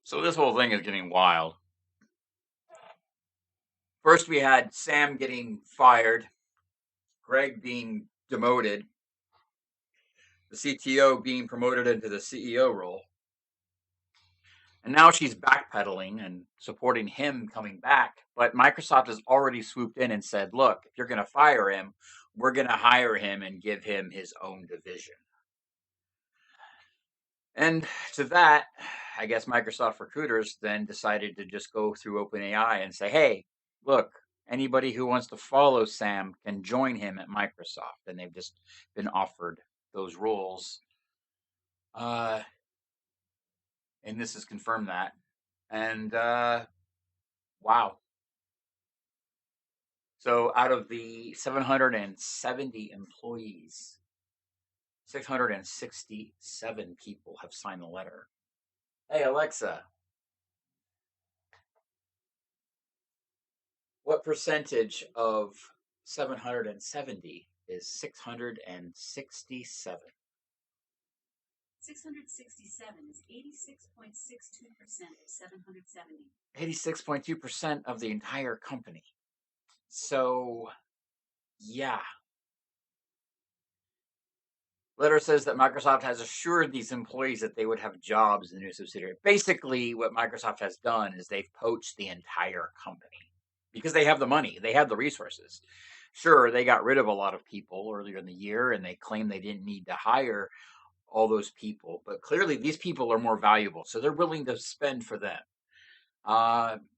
So this whole thing is getting wild. First, we had Sam getting fired, Greg being demoted, the CTO being promoted into the CEO role. And now she's backpedaling and supporting him coming back. But Microsoft has already swooped in and said, look, if you're going to fire him, we're going to hire him and give him his own division. And to that, I guess Microsoft recruiters then decided to just go through OpenAI and say, hey, look, anybody who wants to follow Sam can join him at Microsoft. And they've just been offered those roles. And this has confirmed that. And wow. So out of the 770 employees, 667 people have signed the letter. Hey, Alexa, what percentage of 770 is 667? 667 is 86.62% of 770. 86.2% of the entire company. So, yeah. Letter says that Microsoft has assured these employees that they would have jobs in the new subsidiary. Basically, what Microsoft has done is they've poached the entire company because they have the money, they have the resources. Sure, they got rid of a lot of people earlier in the year and they claim they didn't need to hire all those people, but clearly these people are more valuable, so they're willing to spend for them.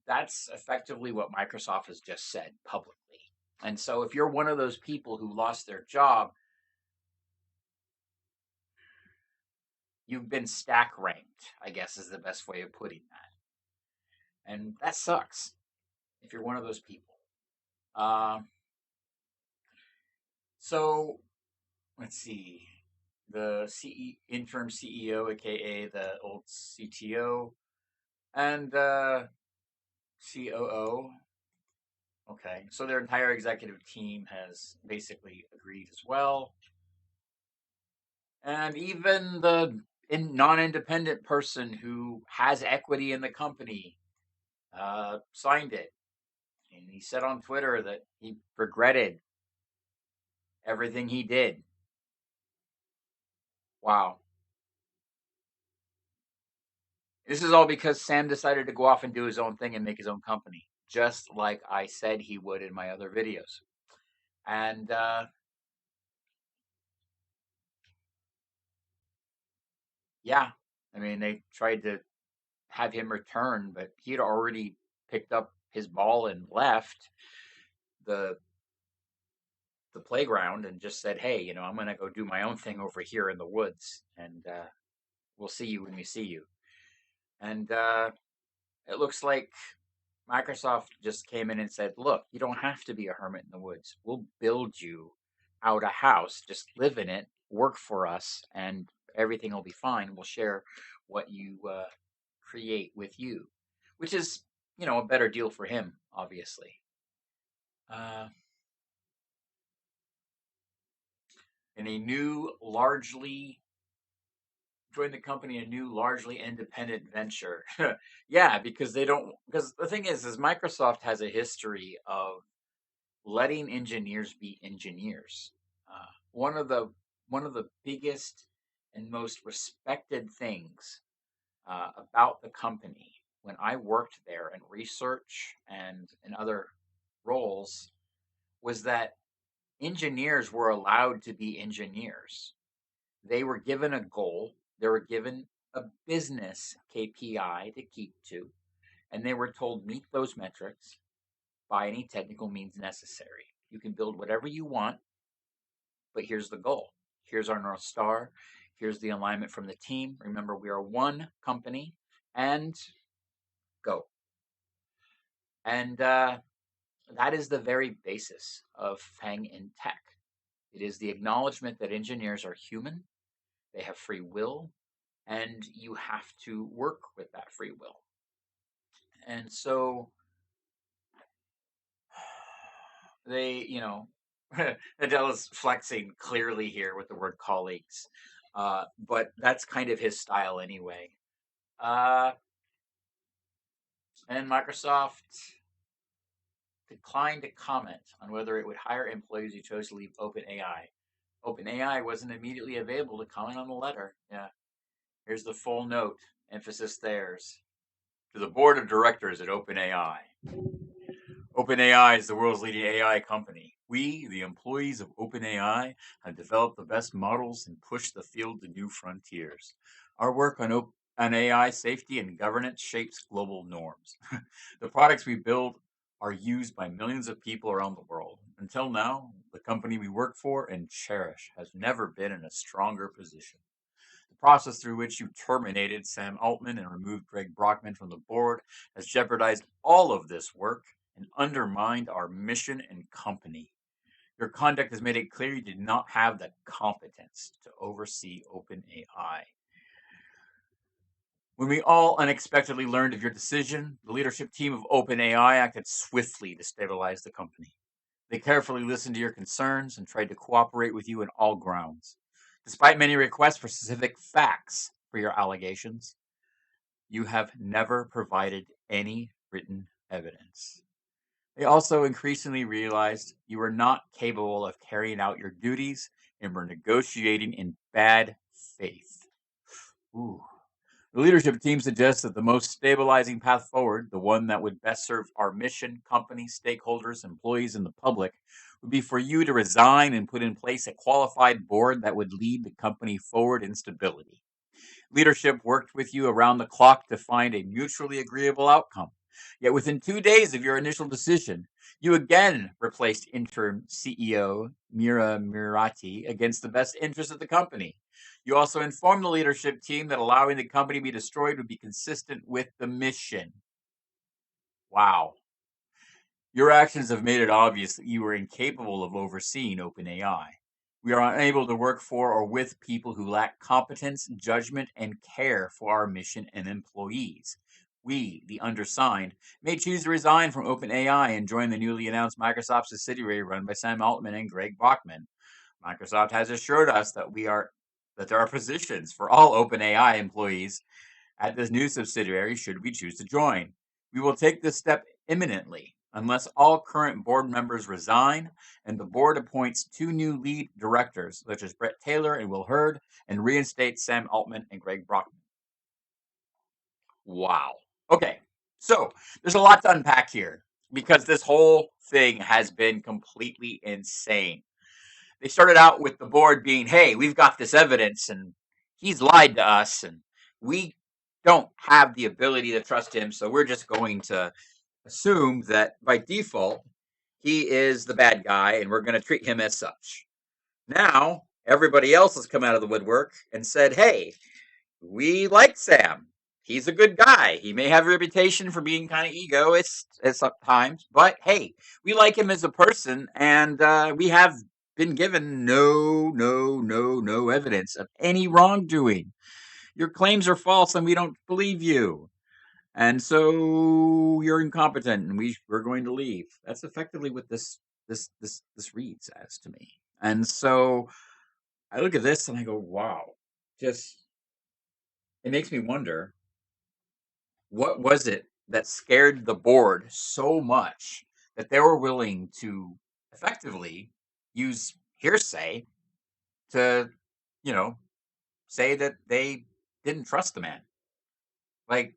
That's effectively what Microsoft has just said publicly. And so if you're one of those people who lost their job, you've been stack ranked, I guess is the best way of putting that. And that sucks if you're one of those people. So let's see. The interim CEO, aka the old CTO, and COO. Okay, so their entire executive team has basically agreed as well. And even the non-independent person who has equity in the company signed it. And he said on Twitter that he regretted everything he did. Wow. This is all because Sam decided to go off and do his own thing and make his own company, just like I said he would in my other videos. And yeah, I mean, they tried to have him return, but he had already picked up his ball and left the playground and just said, "Hey, I'm going to go do my own thing over here in the woods, and we'll see you when we see you." And it looks like Microsoft just came in and said, "Look, you don't have to be a hermit in the woods. We'll build you out a house. Just live in it, work for us, and everything will be fine. We'll share what you create with you," which is, a better deal for him, obviously. Uh, and a new, largely joined the company, a new, largely independent venture. Yeah, because the thing is Microsoft has a history of letting engineers be engineers. One of the biggest and most respected things about the company when I worked there in research and in other roles was that engineers were allowed to be engineers. They were given a goal, they were given a business KPI to keep to, and they were told meet those metrics by any technical means necessary. You can build whatever you want, but here's the goal. Here's our North Star. Here's the alignment from the team. Remember, we are one company, and go. And that is the very basis of Fang in tech. It is the acknowledgement that engineers are human, they have free will, and you have to work with that free will. And so they, Adela's flexing clearly here with the word colleagues, but that's kind of his style anyway. Uh, And Microsoft declined to comment on whether it would hire employees who chose to leave OpenAI. OpenAI wasn't immediately available to comment on the letter. Yeah. Here's the full note. Emphasis theirs. To the board of directors at OpenAI. OpenAI is the world's leading AI company. We, the employees of OpenAI, have developed the best models and pushed the field to new frontiers. Our work on AI safety and governance shapes global norms. The products we build are used by millions of people around the world. Until now, the company we work for and cherish has never been in a stronger position. The process through which you terminated Sam Altman and removed Greg Brockman from the board has jeopardized all of this work and undermined our mission and company. Your conduct has made it clear you did not have the competence to oversee OpenAI. When we all unexpectedly learned of your decision, the leadership team of OpenAI acted swiftly to stabilize the company. They carefully listened to your concerns and tried to cooperate with you on all grounds. Despite many requests for specific facts for your allegations, you have never provided any written evidence. They also increasingly realized you were not capable of carrying out your duties and were negotiating in bad faith. Ooh. The leadership team suggests that the most stabilizing path forward, the one that would best serve our mission, company, stakeholders, employees, and the public, would be for you to resign and put in place a qualified board that would lead the company forward in stability. Leadership worked with you around the clock to find a mutually agreeable outcome. Yet within 2 days of your initial decision, you again replaced interim CEO Mira Mirati against the best interest of the company. You also informed the leadership team that allowing the company to be destroyed would be consistent with the mission. Wow. Your actions have made it obvious that you are incapable of overseeing OpenAI. We are unable to work for or with people who lack competence, judgment, and care for our mission and employees. We, the undersigned, may choose to resign from OpenAI and join the newly announced Microsoft subsidiary run by Sam Altman and Greg Brockman. Microsoft has assured us that there are positions for all OpenAI employees at this new subsidiary should we choose to join. We will take this step imminently unless all current board members resign and the board appoints 2 new lead directors, such as Brett Taylor and Will Hurd, and reinstates Sam Altman and Greg Brockman. Wow. Okay, so there's a lot to unpack here because this whole thing has been completely insane. They started out with the board being, hey, we've got this evidence and he's lied to us and we don't have the ability to trust him, so we're just going to assume that by default he is the bad guy and we're going to treat him as such. Now everybody else has come out of the woodwork and said, hey, we like Sam. He's a good guy. He may have a reputation for being kind of egoist at some times, but hey, we like him as a person, and we have been given no evidence of any wrongdoing. Your claims are false, and we don't believe you. And so you're incompetent, and we're going to leave. That's effectively what this reads as to me. And so I look at this and I go, wow, just it makes me wonder what was it that scared the board so much that they were willing to effectively use hearsay to, you know, say that they didn't trust the man. Like,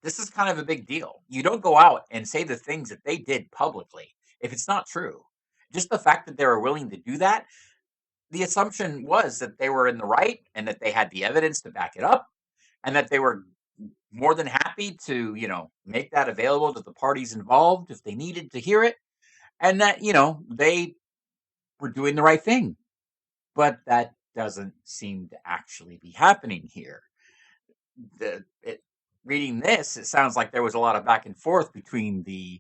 this is kind of a big deal. You don't go out and say the things that they did publicly if it's not true. Just the fact that they were willing to do that, the assumption was that they were in the right and that they had the evidence to back it up and that they were more than happy to, make that available to the parties involved if they needed to hear it, and that, they were doing the right thing. But that doesn't seem to actually be happening here. Reading this, it sounds like there was a lot of back and forth between the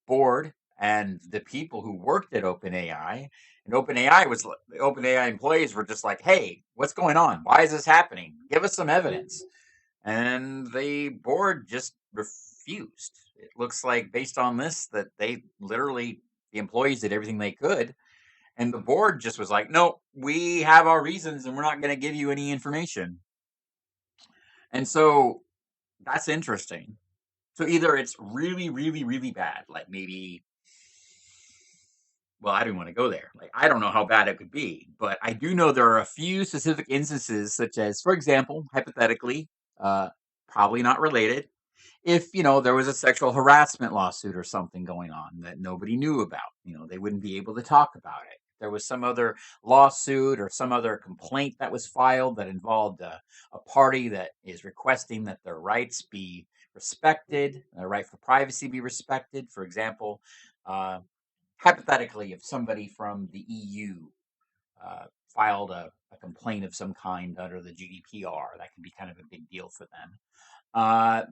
board and the people who worked at OpenAI. And OpenAI employees were just like, hey, what's going on? Why is this happening? Give us some evidence. And the board just refused. It looks like, based on this, that the employees did everything they could. And the board just was like, no, we have our reasons and we're not going to give you any information. And so that's interesting So either it's really, really, really bad, like maybe, well, I don't want to go there. Like, I don't know how bad it could be, but I do know there are a few specific instances, such as, for example, hypothetically, uh, probably not related, if there was a sexual harassment lawsuit or something going on that nobody knew about, they wouldn't be able to talk about it. There was some other lawsuit or some other complaint that was filed that involved a party that is requesting that their rights be respected, the right for privacy be respected. For example, uh, hypothetically, if somebody from the EU filed a complaint of some kind under the GDPR, that can be kind of a big deal for them.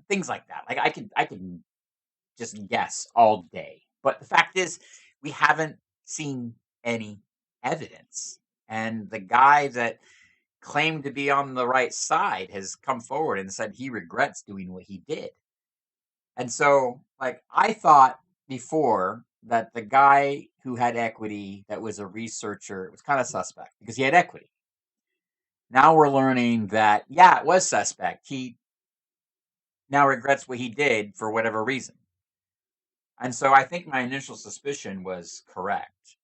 Things like that. Like I could just guess all day. But the fact is, we haven't seen any evidence. And the guy that claimed to be on the right side has come forward and said he regrets doing what he did. And so, like, I thought before that the guy who had equity that was a researcher was kind of suspect because he had equity. Now we're learning that, yeah, it was suspect. He now regrets what he did for whatever reason. And so I think my initial suspicion was correct,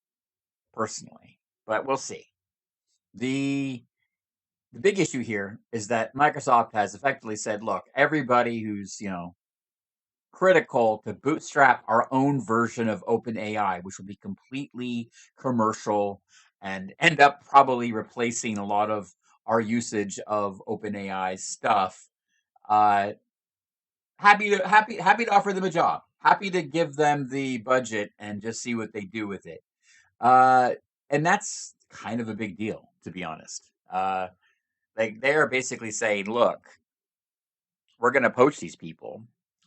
personally, but we'll see. The the big issue here is that Microsoft has effectively said, look, everybody who's, critical to bootstrap our own version of OpenAI, which will be completely commercial and end up probably replacing a lot of our usage of OpenAI stuff. Uh, happy to offer them a job. Happy to give them the budget and just see what they do with it. Uh, and that's kind of a big deal, to be honest. Like they are basically saying, look, we're going to poach these people,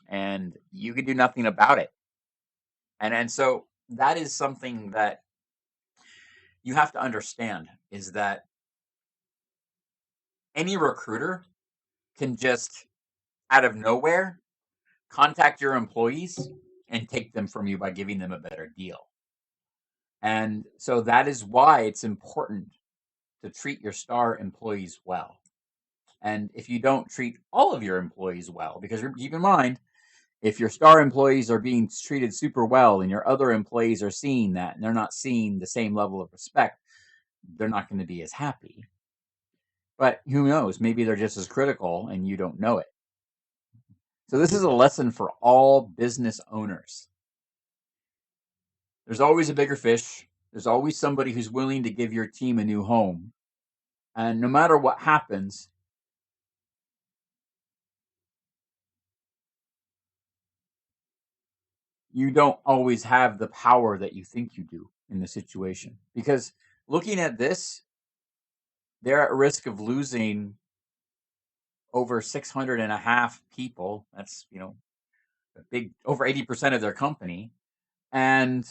and you can do nothing about it. And so that is something that you have to understand is that any recruiter can just out of nowhere contact your employees and take them from you by giving them a better deal. And so that is why it's important to treat your star employees well. And if you don't treat all of your employees well, because keep in mind, if your star employees are being treated super well and your other employees are seeing that and they're not seeing the same level of respect, they're not going to be as happy. But who knows? Maybe they're just as critical and you don't know it. So this is a lesson for all business owners. There's always a bigger fish. There's always somebody who's willing to give your team a new home. And no matter what happens, you don't always have the power that you think you do in the situation. Because looking at this, they're at risk of losing over 600 and a half people. That's, a big, over 80% of their company. And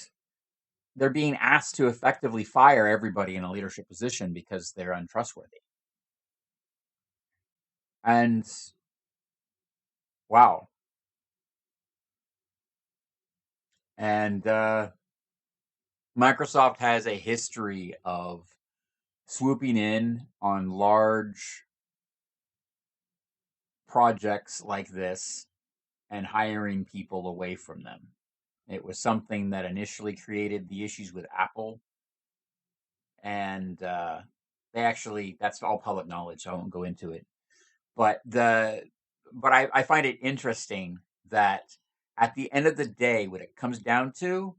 they're being asked to effectively fire everybody in a leadership position because they're untrustworthy. And wow. And Microsoft has a history of swooping in on large projects like this and hiring people away from them. It was something that initially created the issues with Apple. And they actually, that's all public knowledge, so I won't go into it. But I find it interesting that at the end of the day, what it comes down to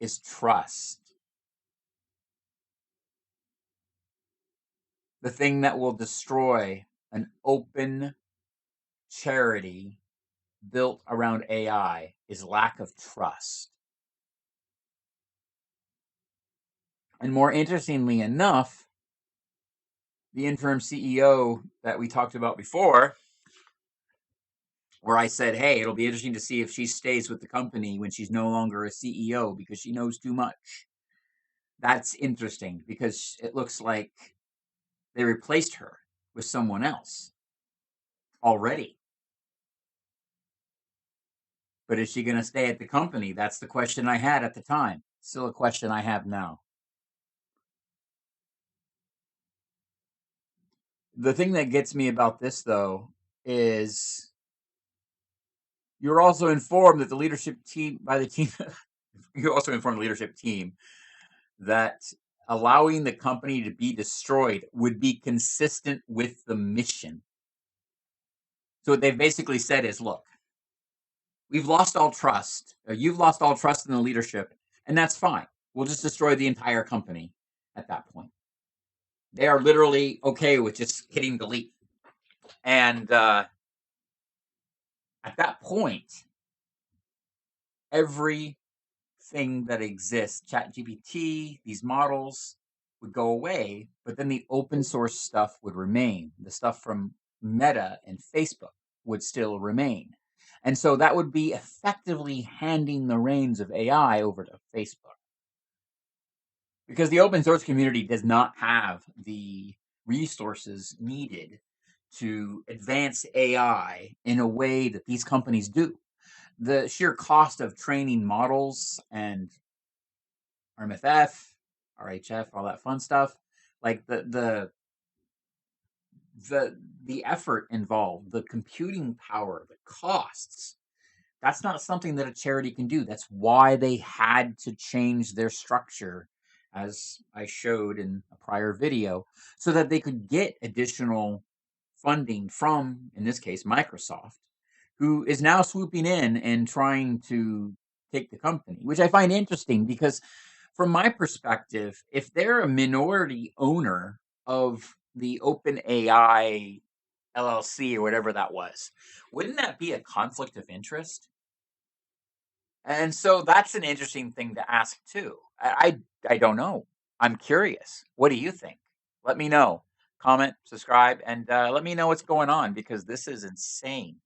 is trust. The thing that will destroy an open charity built around AI is lack of trust. And more interestingly enough, the interim CEO that we talked about before, where I said, hey, it'll be interesting to see if she stays with the company when she's no longer a CEO because she knows too much. That's interesting because it looks like they replaced her with someone else already. But is she going to stay at the company? That's the question I had at the time. Still a question I have now. The thing that gets me about this, though, is You're also informed that the leadership team by the team. You also informed the leadership team that allowing the company to be destroyed would be consistent with the mission. So what they've basically said is, look, we've lost all trust. You've lost all trust in the leadership, and that's fine. We'll just destroy the entire company at that point. They are literally okay with just hitting delete. And at that point, everything that exists, ChatGPT, these models would go away, but then the open source stuff would remain. The stuff from Meta and Facebook would still remain. And so that would be effectively handing the reins of AI over to Facebook. Because the open source community does not have the resources needed to advance AI in a way that these companies do. The sheer cost of training models and RMFF, RHF, all that fun stuff, like the effort involved, the computing power, the costs, that's not something that a charity can do. That's why they had to change their structure, as I showed in a prior video, so that they could get additional funding from, in this case, Microsoft, who is now swooping in and trying to take the company, which I find interesting because, from my perspective, if they're a minority owner of the OpenAI LLC or whatever that was, wouldn't that be a conflict of interest? And so that's an interesting thing to ask too. I don't know. I'm curious. What do you think? Let me know. Comment, subscribe, and let me know what's going on because this is insane.